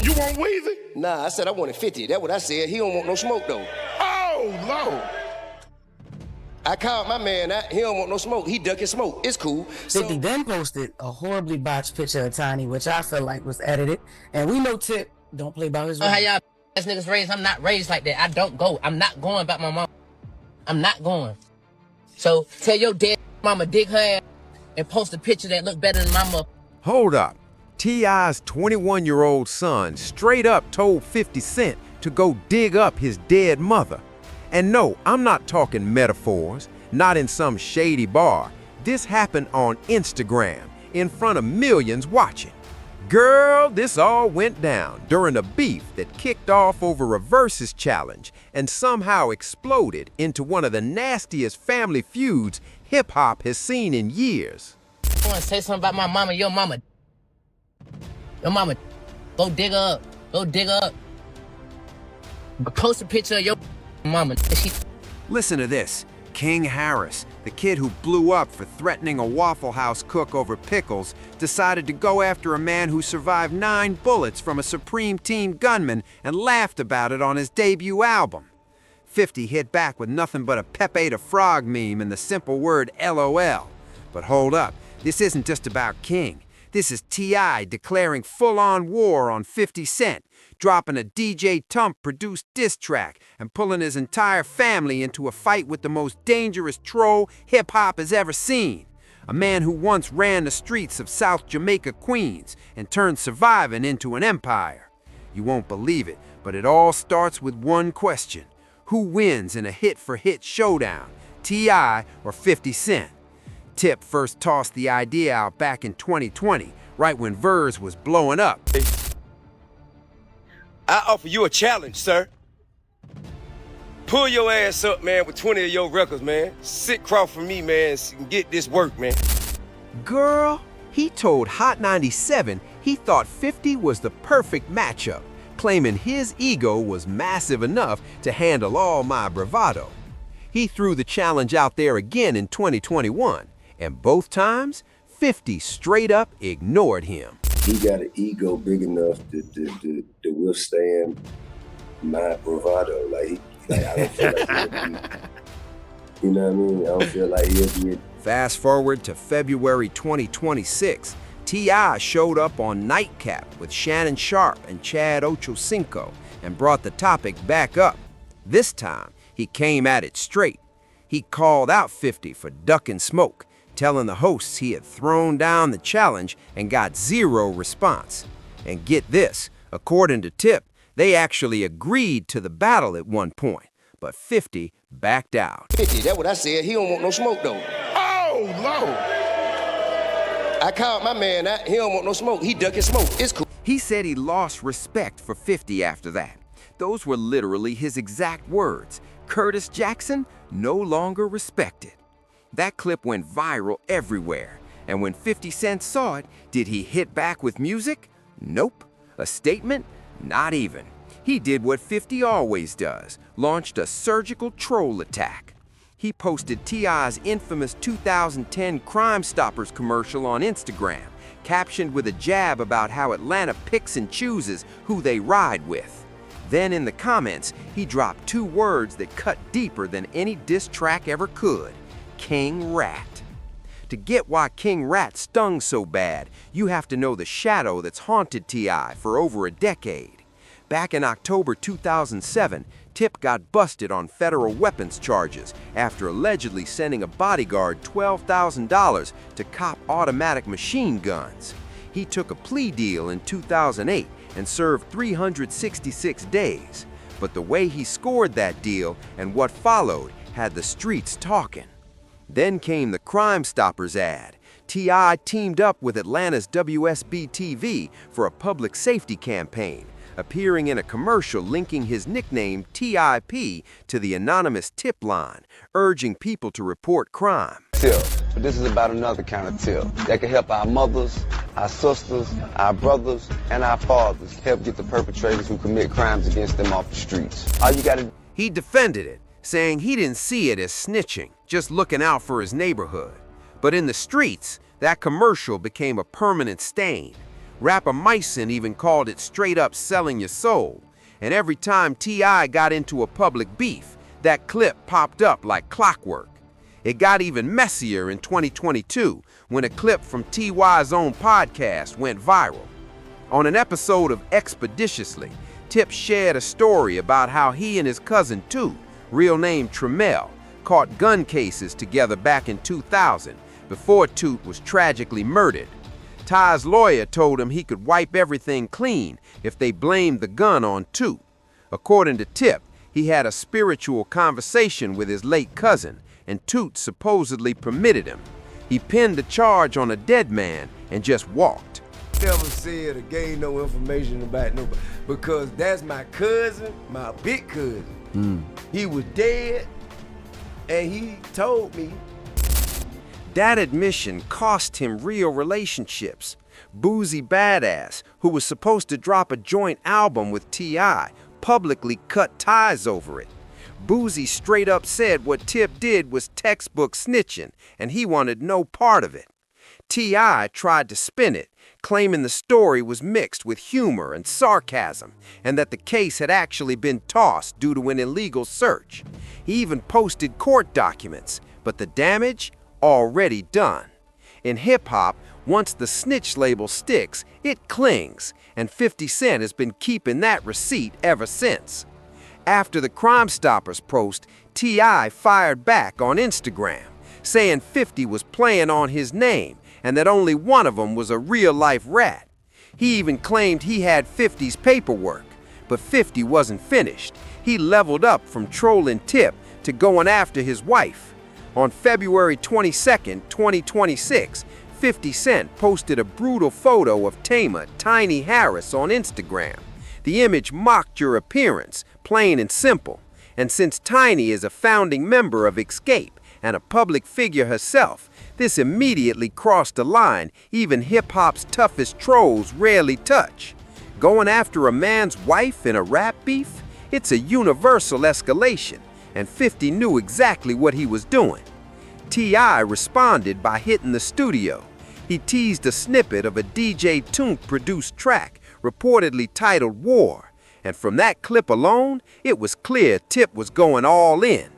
You want Weezy? Nah, I said I wanted 50. That's what I said. He don't want no smoke, though. Oh, Lord. I called my man out. He don't want no smoke. He ducking smoke. It's cool. 50 then posted a horribly botched picture of Tiny, which I felt like was edited. And we know Tip don't play by his How rules. y'all ass niggas raised? I'm not raised like that. I don't go. I'm not going back my mom. I'm not going. So tell your dead mama dig her ass and post a picture that look better than mama. Hold up. T.I.'s 21-year-old son straight up told 50 Cent to go dig up his dead mother. And no, I'm not talking metaphors, not in some shady bar. This happened on Instagram, in front of millions watching. Girl, this all went down during a beef that kicked off over a versus challenge and somehow exploded into one of the nastiest family feuds hip-hop has seen in years. I want to say something about my mama. Your mama. Your mama. Go dig her up. Go dig her up. Post a picture of your mama. Listen to this. King Harris, the kid who blew up for threatening a Waffle House cook over pickles, decided to go after a man who survived 9 bullets from a Supreme Team gunman and laughed about it on his debut album. 50 hit back with nothing but a Pepe the Frog meme and the simple word LOL. But hold up, this isn't just about King. This is T.I. declaring full-on war on 50 Cent, dropping a DJ Tump-produced diss track and pulling his entire family into a fight with the most dangerous troll hip-hop has ever seen. A man who once ran the streets of South Jamaica, Queens, and turned surviving into an empire. You won't believe it, but it all starts with one question. Who wins in a hit-for-hit showdown, T.I. or 50 Cent? Tip first tossed the idea out back in 2020, right when Verse was blowing up. I offer you a challenge, sir. Pull your ass up, man, with 20 of your records, man. Sit across from me, man, and get this work, man. Girl, he told Hot 97 he thought 50 was the perfect matchup, claiming his ego was massive enough to handle all my bravado. He threw the challenge out there again in 2021, and both times, 50 straight up ignored him. He got an ego big enough to withstand my bravado. Like I don't feel like he'll be, you know what I mean? I don't feel like he'll be. Fast forward to February 2026, T.I. showed up on Nightcap with Shannon Sharp and Chad Ochocinco and brought the topic back up. This time, he came at it straight. He called out 50 for ducking smoke, telling the hosts he had thrown down the challenge and got zero response. And get this, according to Tip, they actually agreed to the battle at one point, but 50 backed out. 50, that's what I said. He don't want no smoke, though. Oh, Lord. I called my man out. He don't want no smoke. He ducking smoke. It's cool. He said he lost respect for 50 after that. Those were literally his exact words. Curtis Jackson no longer respected. That clip went viral everywhere, and when 50 Cent saw it, did he hit back with music? Nope. A statement? Not even. He did what 50 always does, launched a surgical troll attack. He posted T.I.'s infamous 2010 Crime Stoppers commercial on Instagram, captioned with a jab about how Atlanta picks and chooses who they ride with. Then in the comments, he dropped 2 words that cut deeper than any diss track ever could. King Rat. To get why King Rat stung so bad, you have to know the shadow that's haunted T.I. for over a decade. Back in October 2007, Tip got busted on federal weapons charges after allegedly sending a bodyguard $12,000 to cop automatic machine guns. He took a plea deal in 2008 and served 366 days. But the way he scored that deal and what followed had the streets talking. Then came the Crime Stoppers ad. T.I. teamed up with Atlanta's WSB-TV for a public safety campaign, appearing in a commercial linking his nickname TIP to the anonymous tip line, urging people to report crime. Tip, but this is about another kind of tip that can help our mothers, our sisters, our brothers, and our fathers help get the perpetrators who commit crimes against them off the streets. All you gotta. He defended it, saying he didn't see it as snitching, just looking out for his neighborhood. But in the streets, that commercial became a permanent stain. Rapper Myson even called it straight up selling your soul. And every time T.I. got into a public beef, that clip popped up like clockwork. It got even messier in 2022 when a clip from T.Y.'s own podcast went viral. On an episode of Expeditiously, Tip shared a story about how he and his cousin Toot, real name Tremel, caught gun cases together back in 2000 before Toot was tragically murdered. Ty's lawyer told him he could wipe everything clean if they blamed the gun on Toot. According to Tip, he had a spiritual conversation with his late cousin, and Toot supposedly permitted him. He pinned the charge on a dead man and just walked. Never said or gave no information about nobody because that's my cousin, my big cousin. He was dead, and he told me. That admission cost him real relationships. Boozy Badass, who was supposed to drop a joint album with T.I., publicly cut ties over it. Boozy straight up said what Tip did was textbook snitching, and he wanted no part of it. T.I. tried to spin it, claiming the story was mixed with humor and sarcasm, and that the case had actually been tossed due to an illegal search. He even posted court documents, but the damage already done. In hip-hop, once the snitch label sticks, it clings, and 50 Cent has been keeping that receipt ever since. After the Crime Stoppers post, T.I. fired back on Instagram, saying 50 was playing on his name and that only one of them was a real-life rat. He even claimed he had 50's paperwork, but 50 wasn't finished. He leveled up from trolling Tip to going after his wife. On February 22nd, 2026, 50 Cent posted a brutal photo of Tama Tiny Harris on Instagram. The image mocked your appearance, plain and simple. And since Tiny is a founding member of Escape and a public figure herself, this immediately crossed a line even hip-hop's toughest trolls rarely touch. Going after a man's wife in a rap beef? It's a universal escalation, and 50 knew exactly what he was doing. T.I. responded by hitting the studio. He teased a snippet of a DJ Toomp-produced track, reportedly titled War, and from that clip alone, it was clear Tip was going all in.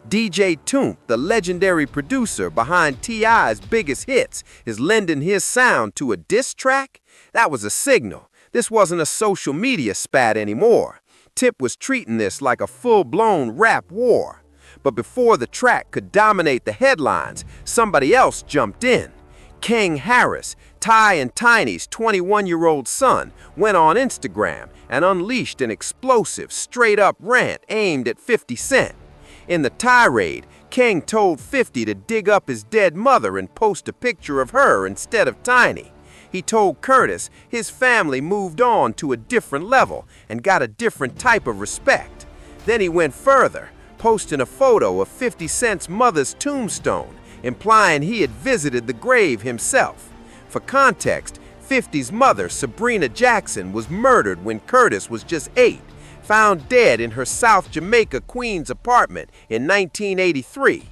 DJ Toomp, the legendary producer behind T.I.'s biggest hits, is lending his sound to a diss track? That was a signal. This wasn't a social media spat anymore. Tip was treating this like a full-blown rap war. But before the track could dominate the headlines, somebody else jumped in. King Harris, Ty and Tiny's 21-year-old son, went on Instagram and unleashed an explosive, straight-up rant aimed at 50 Cent. In the tirade, King told 50 to dig up his dead mother and post a picture of her instead of Tiny. He told Curtis his family moved on to a different level and got a different type of respect. Then he went further, posting a photo of 50 Cent's mother's tombstone, implying he had visited the grave himself. For context, 50's mother, Sabrina Jackson, was murdered when Curtis was just 8, found dead in her South Jamaica, Queens apartment in 1983.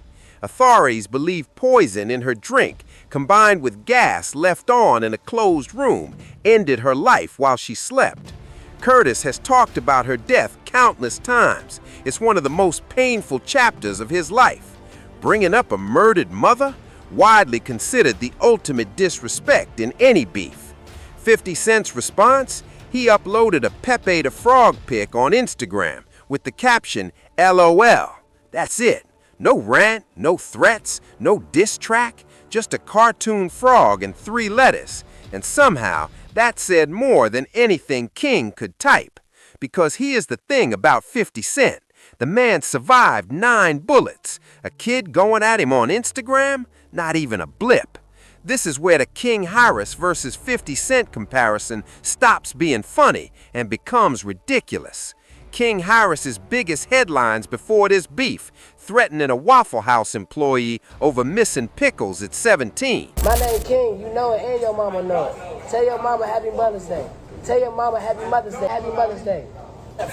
Authorities believe poison in her drink, combined with gas left on in a closed room, ended her life while she slept. Curtis has talked about her death countless times. It's one of the most painful chapters of his life. Bringing up a murdered mother? Widely considered the ultimate disrespect in any beef. 50 Cent's response? He uploaded a Pepe the Frog pic on Instagram with the caption, LOL. That's it. No rant, no threats, no diss track, just a cartoon frog and 3 letters. And somehow, that said more than anything King could type. Because here's the thing about 50 Cent. The man survived 9 bullets. A kid going at him on Instagram? Not even a blip. This is where the King Harris versus 50 Cent comparison stops being funny and becomes ridiculous. King Harris's biggest headlines before this beef, threatening a Waffle House employee over missing pickles at 17. My name King, you know it, and your mama know it. Tell your mama Happy Mother's Day. Tell your mama Happy Mother's Day. Happy Mother's Day.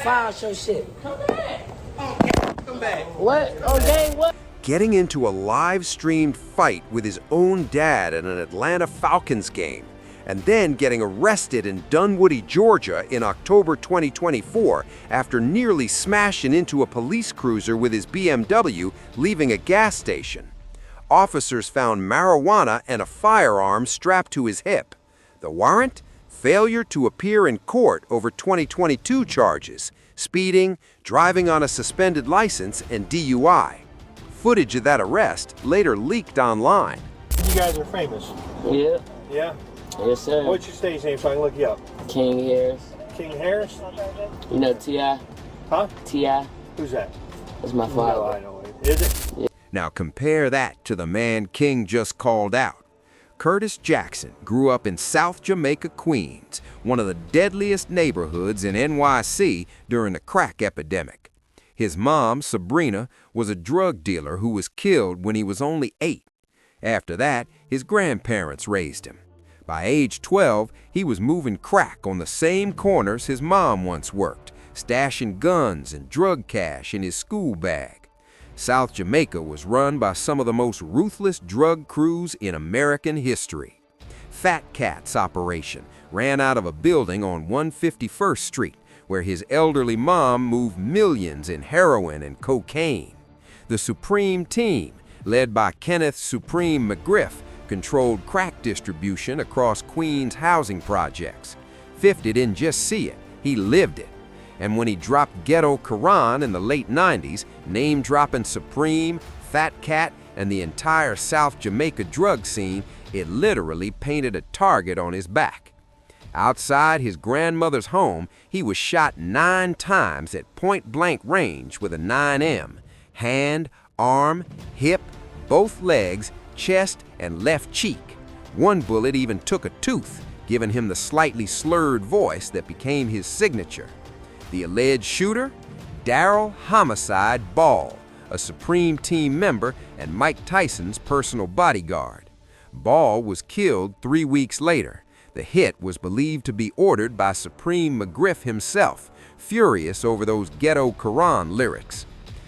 File show shit. Come back. What? On game what? Getting into a live-streamed fight with his own dad at an Atlanta Falcons game, and then getting arrested in Dunwoody, Georgia in October 2024 after nearly smashing into a police cruiser with his BMW leaving a gas station. Officers found marijuana and a firearm strapped to his hip. The warrant? Failure to appear in court over 2022 charges, speeding, driving on a suspended license, and DUI. Footage of that arrest later leaked online. You guys are famous. Yeah. Yeah? Yes, sir. What's your stage name so I can look you up? King Harris. King Harris? You know T.I.? Huh? T.I.? Who's that? That's my No, father. I know it. Is it? Now compare that to the man King just called out. Curtis Jackson grew up in South Jamaica, Queens, one of the deadliest neighborhoods in NYC during the crack epidemic. His mom, Sabrina, was a drug dealer who was killed when he was only 8. After that, his grandparents raised him. By age 12, he was moving crack on the same corners his mom once worked, stashing guns and drug cash in his school bag. South Jamaica was run by some of the most ruthless drug crews in American history. Fat Cat's operation ran out of a building on 151st Street, where his elderly mom moved millions in heroin and cocaine. The Supreme Team, led by Kenneth Supreme McGriff, controlled crack distribution across Queens housing projects. 50 didn't just see it, he lived it. And when he dropped Ghetto Quran in the late 90s, name-dropping Supreme, Fat Cat, and the entire South Jamaica drug scene, it literally painted a target on his back. Outside his grandmother's home, he was shot 9 times at point-blank range with a 9M. Hand, arm, hip, both legs, chest, and left cheek. One bullet even took a tooth, giving him the slightly slurred voice that became his signature. The alleged shooter? Darryl Homicide Ball, a Supreme Team member and Mike Tyson's personal bodyguard. Ball was killed 3 weeks later. The hit was believed to be ordered by Supreme McGriff himself, furious over those Ghetto Quran lyrics.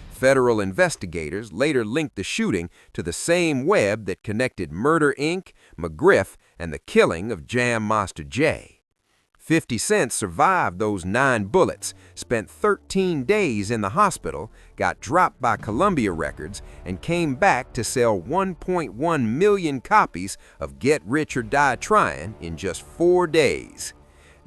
Federal investigators later linked the shooting to the same web that connected Murder Inc., McGriff, and the killing of Jam Master Jay. 50 Cent survived those 9 bullets, spent 13 days in the hospital, got dropped by Columbia Records, and came back to sell 1.1 million copies of Get Rich or Die Tryin' in just 4 days.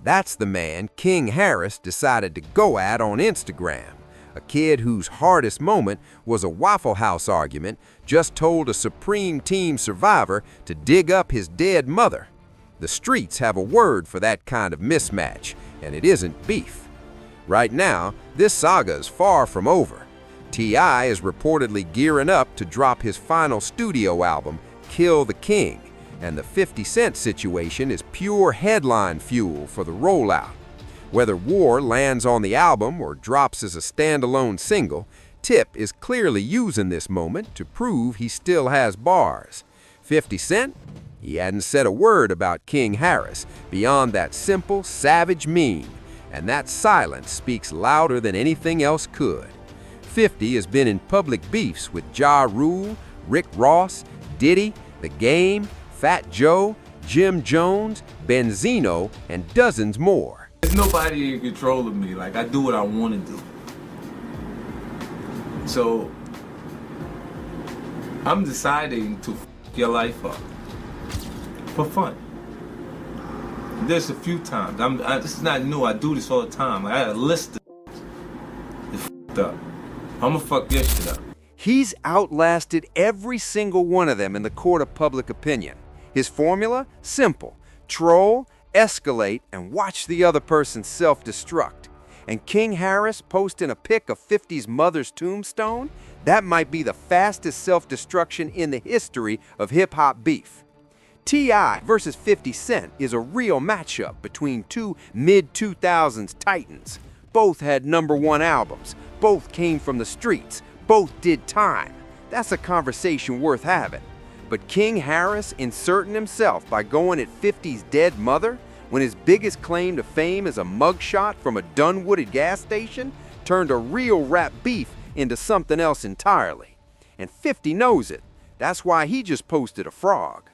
That's the man King Harris decided to go at on Instagram. A kid whose hardest moment was a Waffle House argument just told a Supreme Team survivor to dig up his dead mother. The streets have a word for that kind of mismatch, and it isn't beef. Right now, this saga is far from over. T.I. is reportedly gearing up to drop his final studio album, Kill the King, and the 50 Cent situation is pure headline fuel for the rollout. Whether War lands on the album or drops as a standalone single, Tip is clearly using this moment to prove he still has bars. 50 Cent? He hadn't said a word about King Harris beyond that simple, savage meme, and that silence speaks louder than anything else could. 50 has been in public beefs with Ja Rule, Rick Ross, Diddy, The Game, Fat Joe, Jim Jones, Benzino, and dozens more. There's nobody in control of me. Like, I do what I want to do. So, I'm deciding to f your life up. For fun. There's a few times. This is not new. I do this all the time. I got a list of f***ed up. I'ma fuck your shit up. He's outlasted every single one of them in the court of public opinion. His formula? Simple. Troll, escalate, and watch the other person self-destruct. And King Harris posting a pic of 50's mother's tombstone? That might be the fastest self-destruction in the history of hip-hop beef. T.I. versus 50 Cent is a real matchup between two mid-2000s titans. Both had #1 albums, both came from the streets, both did time. That's a conversation worth having. But King Harris inserting himself by going at 50's dead mother when his biggest claim to fame is a mugshot from a Dunwoody gas station turned a real rap beef into something else entirely. And 50 knows it. That's why he just posted a frog.